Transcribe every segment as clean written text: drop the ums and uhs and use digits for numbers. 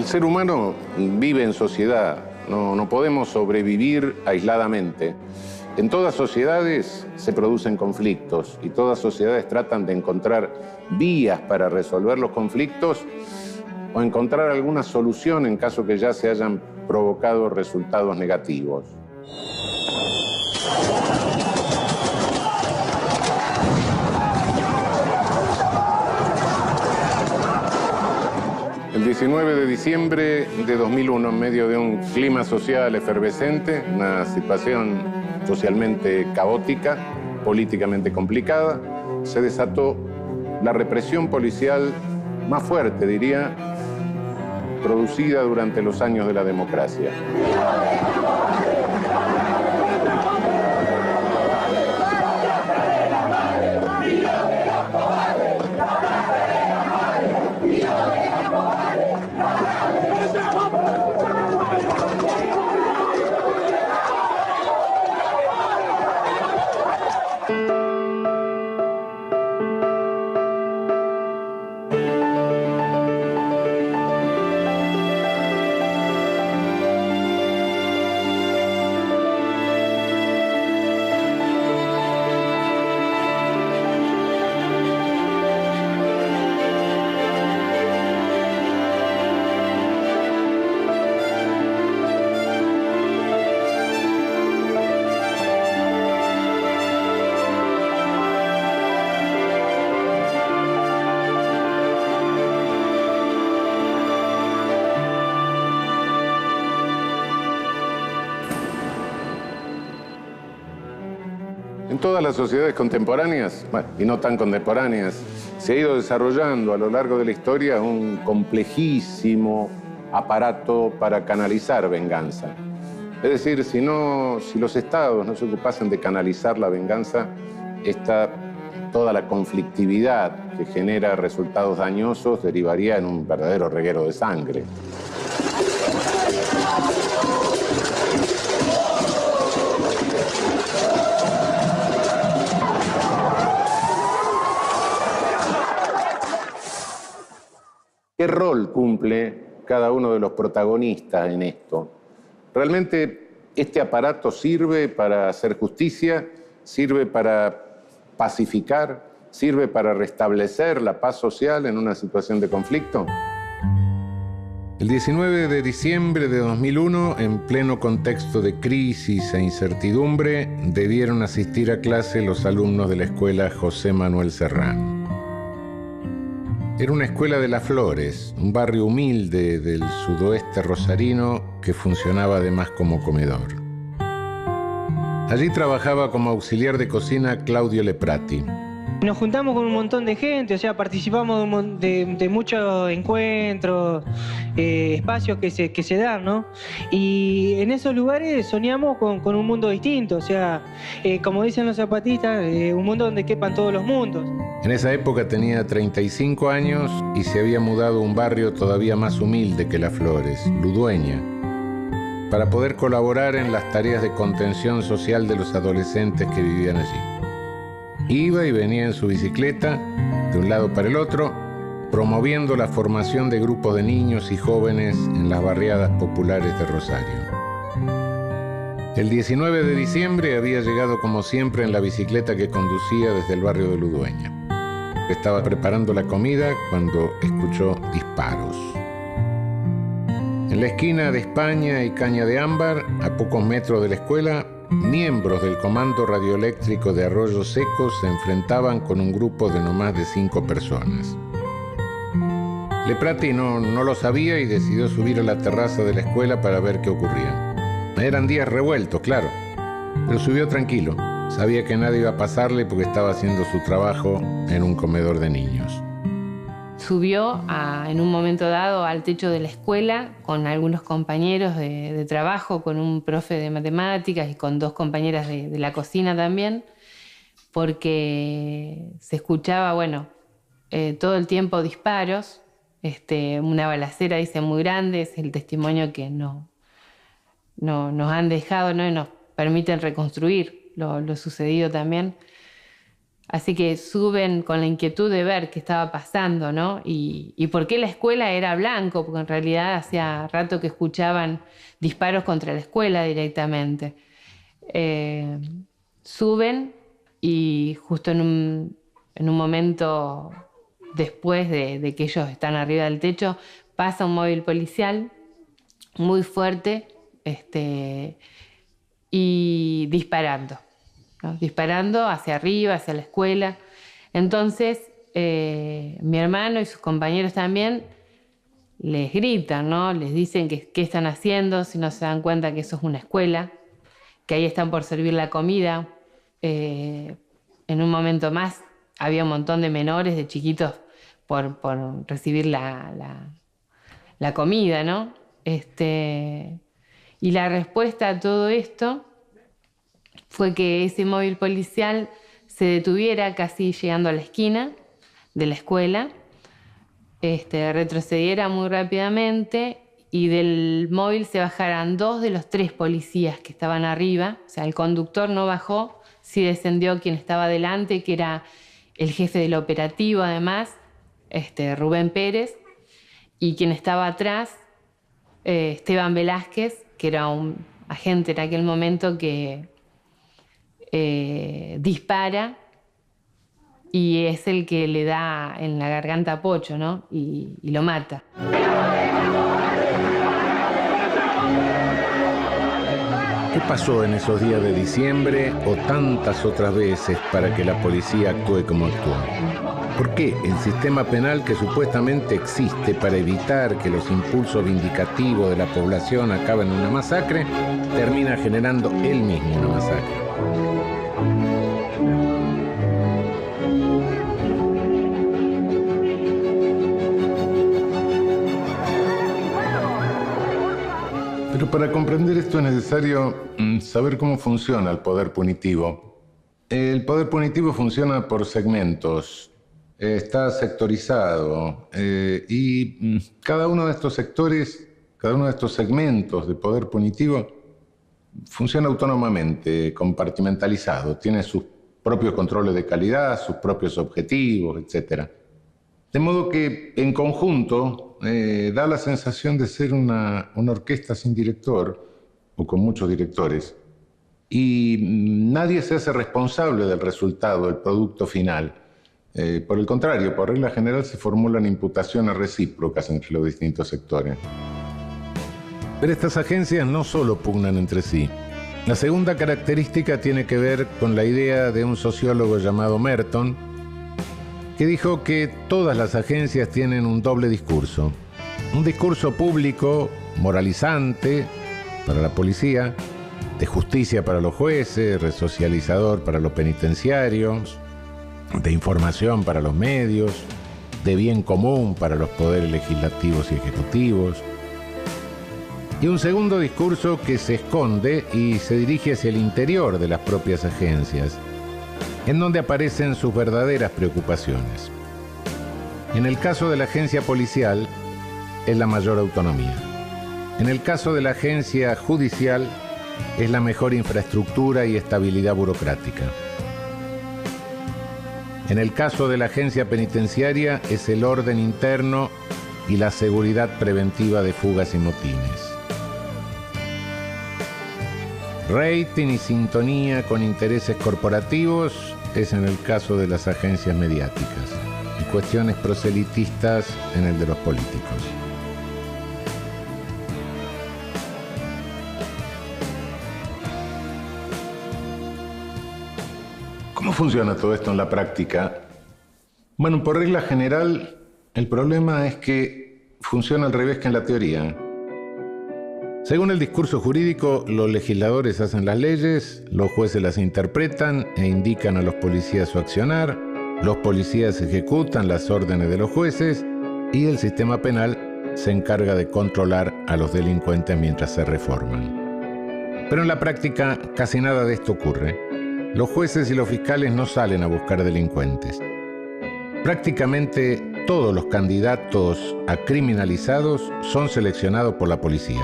ser humano vive en sociedad, no podemos sobrevivir aisladamente. En todas sociedades se producen conflictos y todas sociedades tratan de encontrar vías para resolver los conflictos o encontrar alguna solución en caso que ya se hayan provocado resultados negativos. El 19 de diciembre de 2001, en medio de un clima social efervescente, una situación socialmente caótica, políticamente complicada, se desató la represión policial más fuerte, diría, producida durante los años de la democracia. En todas las sociedades contemporáneas, bueno, y no tan contemporáneas, se ha ido desarrollando a lo largo de la historia un complejísimo aparato para canalizar venganza. Es decir, si los estados no se ocupasen de canalizar la venganza, toda la conflictividad que genera resultados dañosos derivaría en un verdadero reguero de sangre. ¿Qué rol cumple cada uno de los protagonistas en esto? ¿Realmente este aparato sirve para hacer justicia? ¿Sirve para pacificar? ¿Sirve para restablecer la paz social en una situación de conflicto? El 19 de diciembre de 2001, en pleno contexto de crisis e incertidumbre, debieron asistir a clase los alumnos de la escuela José Manuel Serrano. Era una escuela de Las Flores, un barrio humilde del sudoeste rosarino que funcionaba además como comedor. Allí trabajaba como auxiliar de cocina Claudio Leprati. Nos juntamos con un montón de gente, o sea, participamos de muchos encuentros, espacios que se dan, ¿no? Y en esos lugares soñamos con un mundo distinto, o sea, como dicen los zapatistas, un mundo donde quepan todos los mundos. En esa época tenía 35 años y se había mudado a un barrio todavía más humilde que Las Flores, Ludueña, para poder colaborar en las tareas de contención social de los adolescentes que vivían allí. Iba y venía en su bicicleta, de un lado para el otro, promoviendo la formación de grupos de niños y jóvenes en las barriadas populares de Rosario. El 19 de diciembre había llegado como siempre en la bicicleta que conducía desde el barrio de Ludueña. Estaba preparando la comida cuando escuchó disparos. En la esquina de España y Caña de Ámbar, a pocos metros de la escuela, miembros del Comando Radioeléctrico de Arroyos Secos se enfrentaban con un grupo de no más de 5 personas. Leprati no lo sabía y decidió subir a la terraza de la escuela para ver qué ocurría. Eran días revueltos, claro, pero subió tranquilo. Sabía que nadie iba a pasarle porque estaba haciendo su trabajo en un comedor de niños. Subió en un momento dado al techo de la escuela con algunos compañeros de trabajo, con un profe de matemáticas y con 2 compañeras de la cocina también, porque se escuchaba, todo el tiempo disparos, una balacera, dice, muy grande, es el testimonio que nos han dejado, ¿no? Y nos permiten reconstruir lo sucedido también. Así que suben con la inquietud de ver qué estaba pasando, ¿no? Y por qué la escuela era blanco, porque en realidad hacía rato que escuchaban disparos contra la escuela directamente. Suben y justo en un momento después de que ellos están arriba del techo, pasa un móvil policial muy fuerte y disparando, ¿no? Disparando hacia arriba, hacia la escuela. Entonces, mi hermano y sus compañeros también les gritan, ¿no? Les dicen que qué están haciendo, si no se dan cuenta que eso es una escuela, que ahí están por servir la comida. En un momento más había un montón de menores, de chiquitos, por recibir la comida, ¿no? Y la respuesta a todo esto fue que ese móvil policial se detuviera casi llegando a la esquina de la escuela, retrocediera muy rápidamente y del móvil se bajaran 2 de los 3 policías que estaban arriba. O sea, el conductor no bajó, sí descendió quien estaba delante, que era el jefe del operativo además, Rubén Pérez, y quien estaba atrás, Esteban Velázquez, que era un agente en aquel momento que dispara y es el que le da en la garganta a Pocho, ¿no? Y lo mata. ¿Qué pasó en esos días de diciembre o tantas otras veces para que la policía actúe como actuó? ¿Por qué el sistema penal que supuestamente existe para evitar que los impulsos vindicativos de la población acaben en una masacre, termina generando él mismo una masacre? Pero para comprender esto es necesario saber cómo funciona el poder punitivo. El poder punitivo funciona por segmentos, está sectorizado y cada uno de estos sectores, cada uno de estos segmentos de poder punitivo funciona autónomamente, compartimentalizado, tiene sus propios controles de calidad, sus propios objetivos, etc. De modo que en conjunto da la sensación de ser una orquesta sin director o con muchos directores y nadie se hace responsable del resultado, del producto final. Por el contrario, por regla general se formulan imputaciones recíprocas entre los distintos sectores. Pero estas agencias no solo pugnan entre sí. La segunda característica tiene que ver con la idea de un sociólogo llamado Merton, que dijo que todas las agencias tienen un doble discurso. Un discurso público, moralizante para la policía, de justicia para los jueces, resocializador para los penitenciarios, de información para los medios, de bien común para los poderes legislativos y ejecutivos. Y un segundo discurso que se esconde y se dirige hacia el interior de las propias agencias, en donde aparecen sus verdaderas preocupaciones. En el caso de la agencia policial, es la mayor autonomía. En el caso de la agencia judicial, es la mejor infraestructura y estabilidad burocrática. En el caso de la agencia penitenciaria, es el orden interno y la seguridad preventiva de fugas y motines. Rating y sintonía con intereses corporativos es en el caso de las agencias mediáticas y cuestiones proselitistas en el de los políticos. ¿Cómo funciona todo esto en la práctica? Bueno, por regla general, el problema es que funciona al revés que en la teoría. Según el discurso jurídico, los legisladores hacen las leyes, los jueces las interpretan e indican a los policías su accionar, los policías ejecutan las órdenes de los jueces y el sistema penal se encarga de controlar a los delincuentes mientras se reforman. Pero en la práctica casi nada de esto ocurre. Los jueces y los fiscales no salen a buscar delincuentes. Prácticamente todos los candidatos a criminalizados son seleccionados por la policía.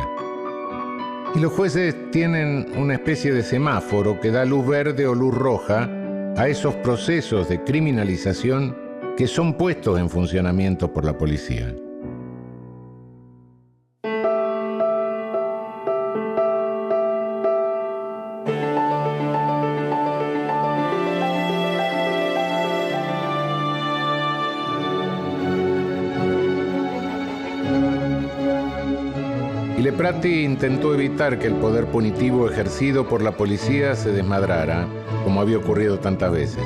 Y los jueces tienen una especie de semáforo que da luz verde o luz roja a esos procesos de criminalización que son puestos en funcionamiento por la policía. Lepratti intentó evitar que el poder punitivo ejercido por la policía se desmadrara, como había ocurrido tantas veces.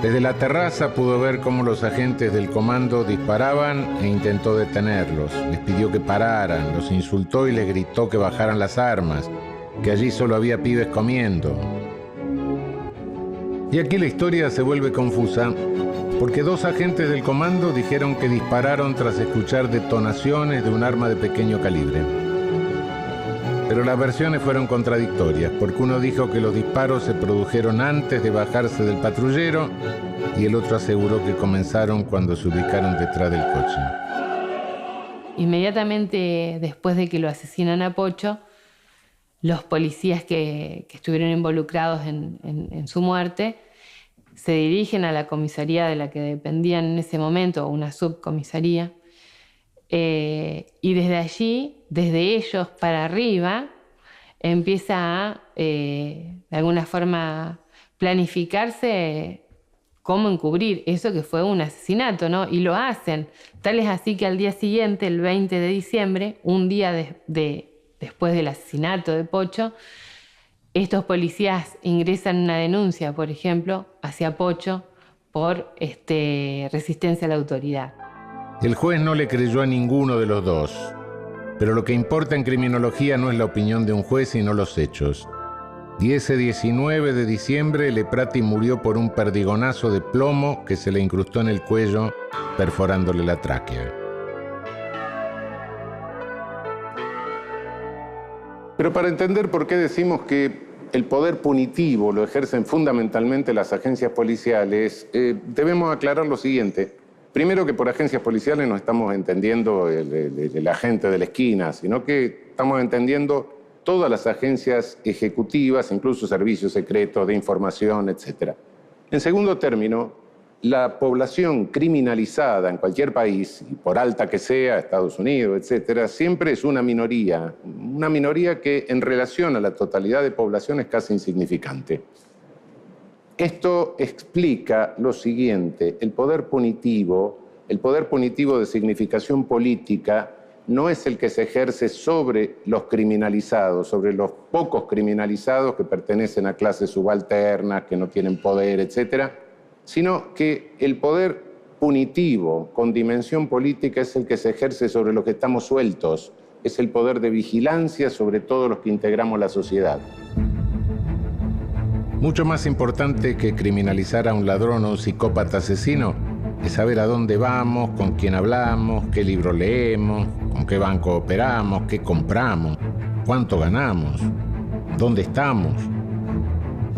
Desde la terraza pudo ver cómo los agentes del comando disparaban e intentó detenerlos. Les pidió que pararan, los insultó y les gritó que bajaran las armas, que allí solo había pibes comiendo. Y aquí la historia se vuelve confusa, porque dos agentes del comando dijeron que dispararon tras escuchar detonaciones de un arma de pequeño calibre. Pero las versiones fueron contradictorias, porque uno dijo que los disparos se produjeron antes de bajarse del patrullero y el otro aseguró que comenzaron cuando se ubicaron detrás del coche. Inmediatamente después de que lo asesinan a Pocho, los policías que estuvieron involucrados en su muerte se dirigen a la comisaría de la que dependían en ese momento, una subcomisaría, y desde allí, desde ellos para arriba, empieza a, de alguna forma, planificarse cómo encubrir eso que fue un asesinato, ¿no? Y lo hacen. Tal es así que al día siguiente, el 20 de diciembre, un día después del asesinato de Pocho, estos policías ingresan una denuncia, por ejemplo, hacia Pocho por resistencia a la autoridad. El juez no le creyó a ninguno de los dos, pero lo que importa en criminología no es la opinión de un juez, sino los hechos. Y ese 19 de diciembre, Lepratti murió por un perdigonazo de plomo que se le incrustó en el cuello, perforándole la tráquea. Pero para entender por qué decimos que el poder punitivo lo ejercen fundamentalmente las agencias policiales, debemos aclarar lo siguiente. Primero, que por agencias policiales no estamos entendiendo el agente de la esquina, sino que estamos entendiendo todas las agencias ejecutivas, incluso servicios secretos de información, etc. En segundo término, la población criminalizada en cualquier país, y por alta que sea, Estados Unidos, etc., siempre es una minoría que en relación a la totalidad de población es casi insignificante. Esto explica lo siguiente: el poder punitivo de significación política no es el que se ejerce sobre los criminalizados, sobre los pocos criminalizados que pertenecen a clases subalternas, que no tienen poder, etc., sino que el poder punitivo con dimensión política es el que se ejerce sobre los que estamos sueltos, es el poder de vigilancia sobre todos los que integramos la sociedad. Mucho más importante que criminalizar a un ladrón o un psicópata asesino es saber a dónde vamos, con quién hablamos, qué libro leemos, con qué banco operamos, qué compramos, cuánto ganamos, dónde estamos.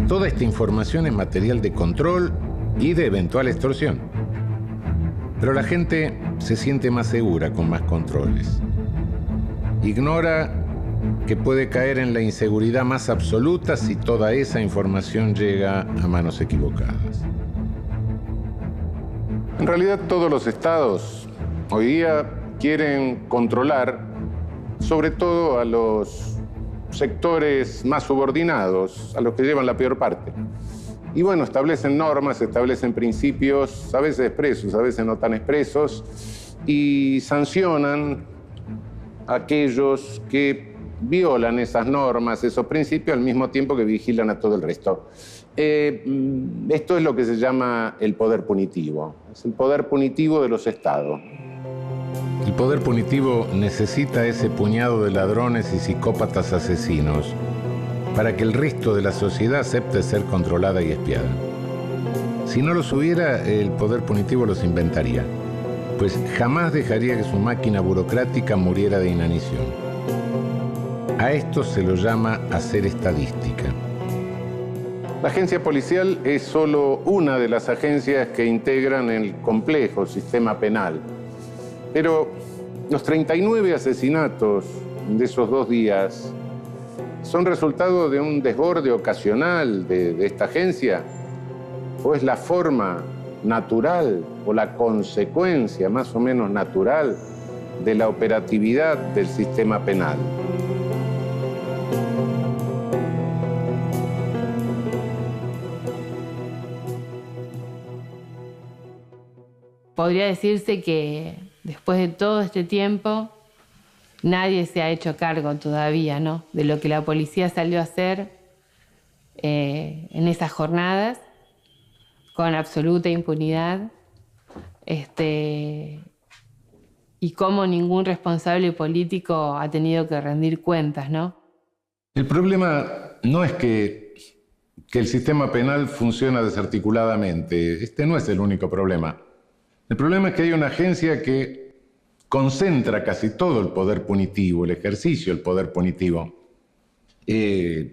Toda esta información es material de control y de eventual extorsión. Pero la gente se siente más segura con más controles. Ignora que puede caer en la inseguridad más absoluta si toda esa información llega a manos equivocadas. En realidad, todos los estados hoy día quieren controlar sobre todo a los sectores más subordinados, a los que llevan la peor parte. Y bueno, establecen normas, establecen principios, a veces expresos, a veces no tan expresos, y sancionan a aquellos que violan esas normas, esos principios, al mismo tiempo que vigilan a todo el resto. Esto es lo que se llama el poder punitivo. Es el poder punitivo de los estados. El poder punitivo necesita ese puñado de ladrones y psicópatas asesinos para que el resto de la sociedad acepte ser controlada y espiada. Si no los hubiera, el poder punitivo los inventaría, pues jamás dejaría que su máquina burocrática muriera de inanición. A esto se lo llama hacer estadística. La agencia policial es solo una de las agencias que integran el complejo sistema penal. Pero los 39 asesinatos de esos 2 días son resultado de un desborde ocasional de esta agencia. ¿O es la forma natural o la consecuencia más o menos natural de la operatividad del sistema penal? Podría decirse que después de todo este tiempo nadie se ha hecho cargo todavía, ¿no?, de lo que la policía salió a hacer en esas jornadas, con absoluta impunidad, y cómo ningún responsable político ha tenido que rendir cuentas, ¿no? El problema no es que el sistema penal funciona desarticuladamente. Este no es el único problema. El problema es que hay una agencia que concentra casi todo el poder punitivo, el ejercicio del poder punitivo.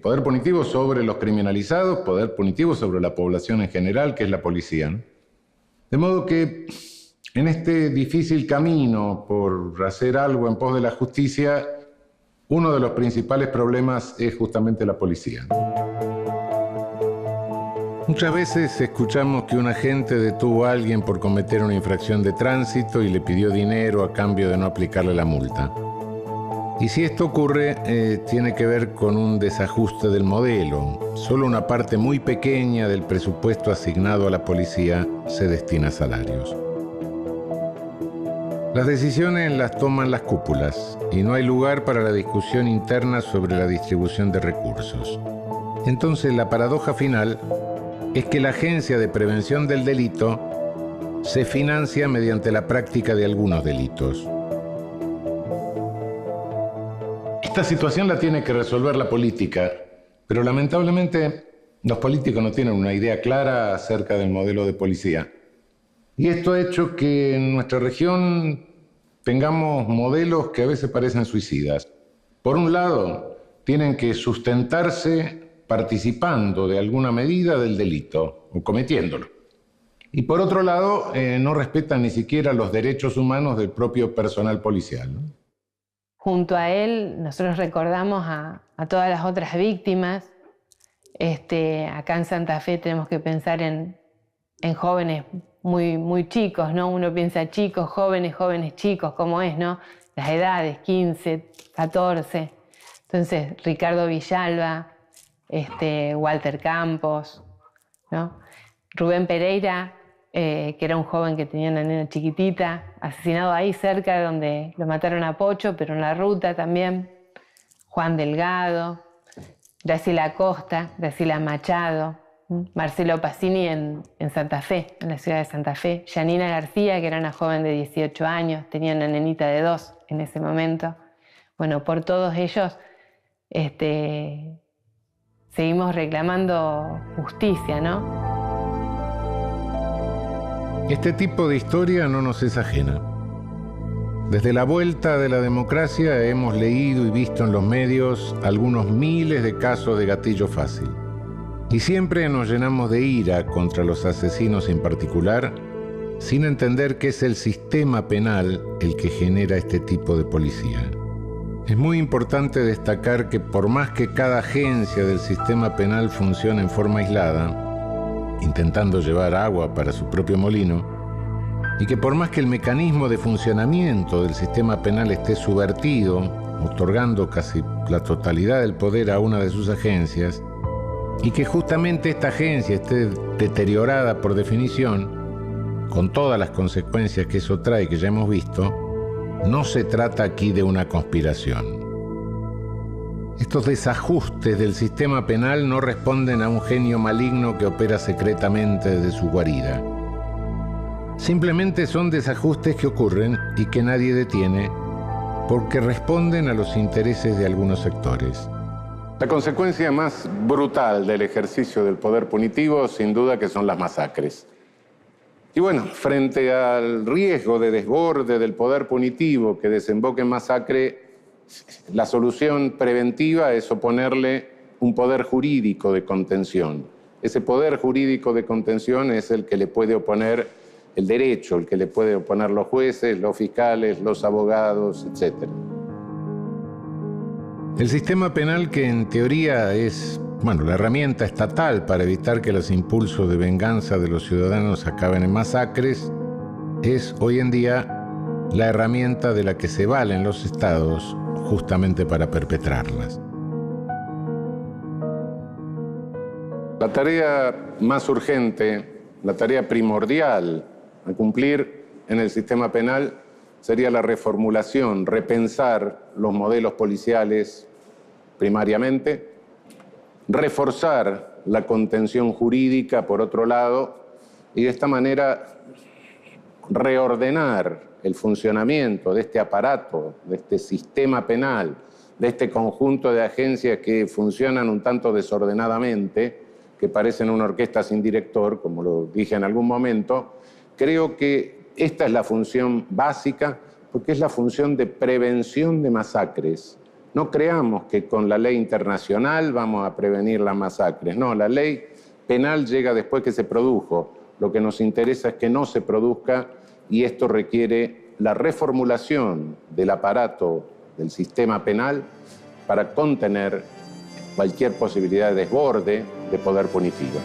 Poder punitivo sobre los criminalizados, poder punitivo sobre la población en general, que es la policía, ¿no? De modo que en este difícil camino por hacer algo en pos de la justicia, uno de los principales problemas es justamente la policía. Muchas veces escuchamos que un agente detuvo a alguien por cometer una infracción de tránsito y le pidió dinero a cambio de no aplicarle la multa. Y si esto ocurre, tiene que ver con un desajuste del modelo. Solo una parte muy pequeña del presupuesto asignado a la policía se destina a salarios. Las decisiones las toman las cúpulas y no hay lugar para la discusión interna sobre la distribución de recursos. Entonces, la paradoja final es que la Agencia de Prevención del Delito se financia mediante la práctica de algunos delitos. Esta situación la tiene que resolver la política, pero lamentablemente los políticos no tienen una idea clara acerca del modelo de policía. Y esto ha hecho que en nuestra región tengamos modelos que a veces parecen suicidas. Por un lado, tienen que sustentarse participando de alguna medida del delito o cometiéndolo. Y por otro lado, no respetan ni siquiera los derechos humanos del propio personal policial, ¿no? Junto a él, nosotros recordamos a todas las otras víctimas. Acá en Santa Fe tenemos que pensar en jóvenes muy chicos, ¿no? Uno piensa chicos, jóvenes, chicos, ¿cómo es, no? Las edades, 15, 14. Entonces, Ricardo Villalba, Walter Campos, ¿no? Rubén Pereira, que era un joven que tenía una nena chiquitita, asesinado ahí cerca de donde lo mataron a Pocho, pero en la ruta también. Juan Delgado, Graciela Acosta, Graciela Machado, Marcelo Pacini en Santa Fe, en la ciudad de Santa Fe. Yanina García, que era una joven de 18 años, tenía una nenita de 2 en ese momento. Bueno, por todos ellos seguimos reclamando justicia, ¿no? Este tipo de historia no nos es ajena. Desde la vuelta de la democracia hemos leído y visto en los medios algunos miles de casos de gatillo fácil. Y siempre nos llenamos de ira contra los asesinos en particular, sin entender que es el sistema penal el que genera este tipo de policía. Es muy importante destacar que por más que cada agencia del sistema penal funcione en forma aislada, intentando llevar agua para su propio molino, y que por más que el mecanismo de funcionamiento del sistema penal esté subvertido, otorgando casi la totalidad del poder a una de sus agencias, y que justamente esta agencia esté deteriorada por definición, con todas las consecuencias que eso trae, que ya hemos visto, no se trata aquí de una conspiración. Estos desajustes del sistema penal no responden a un genio maligno que opera secretamente desde su guarida. Simplemente son desajustes que ocurren y que nadie detiene porque responden a los intereses de algunos sectores. La consecuencia más brutal del ejercicio del poder punitivo, sin duda, que son las masacres. Y bueno, frente al riesgo de desborde del poder punitivo que desemboque en masacre, la solución preventiva es oponerle un poder jurídico de contención. Ese poder jurídico de contención es el que le puede oponer el derecho, el que le puede oponer los jueces, los fiscales, los abogados, etc. El sistema penal, que en teoría es bueno, la herramienta estatal para evitar que los impulsos de venganza de los ciudadanos acaben en masacres es hoy en día la herramienta de la que se valen los estados justamente para perpetrarlas. La tarea más urgente, la tarea primordial a cumplir en el sistema penal sería la reformulación, repensar los modelos policiales primariamente, reforzar la contención jurídica por otro lado y de esta manera reordenar el funcionamiento de este aparato, de este sistema penal, de este conjunto de agencias que funcionan un tanto desordenadamente, que parecen una orquesta sin director, como lo dije en algún momento. Creo que esta es la función básica, porque es la función de prevención de masacres. No creamos que con la ley internacional vamos a prevenir las masacres. No, la ley penal llega después que se produjo. Lo que nos interesa es que no se produzca y esto requiere la reformulación del aparato del sistema penal para contener cualquier posibilidad de desborde de poder punitivo.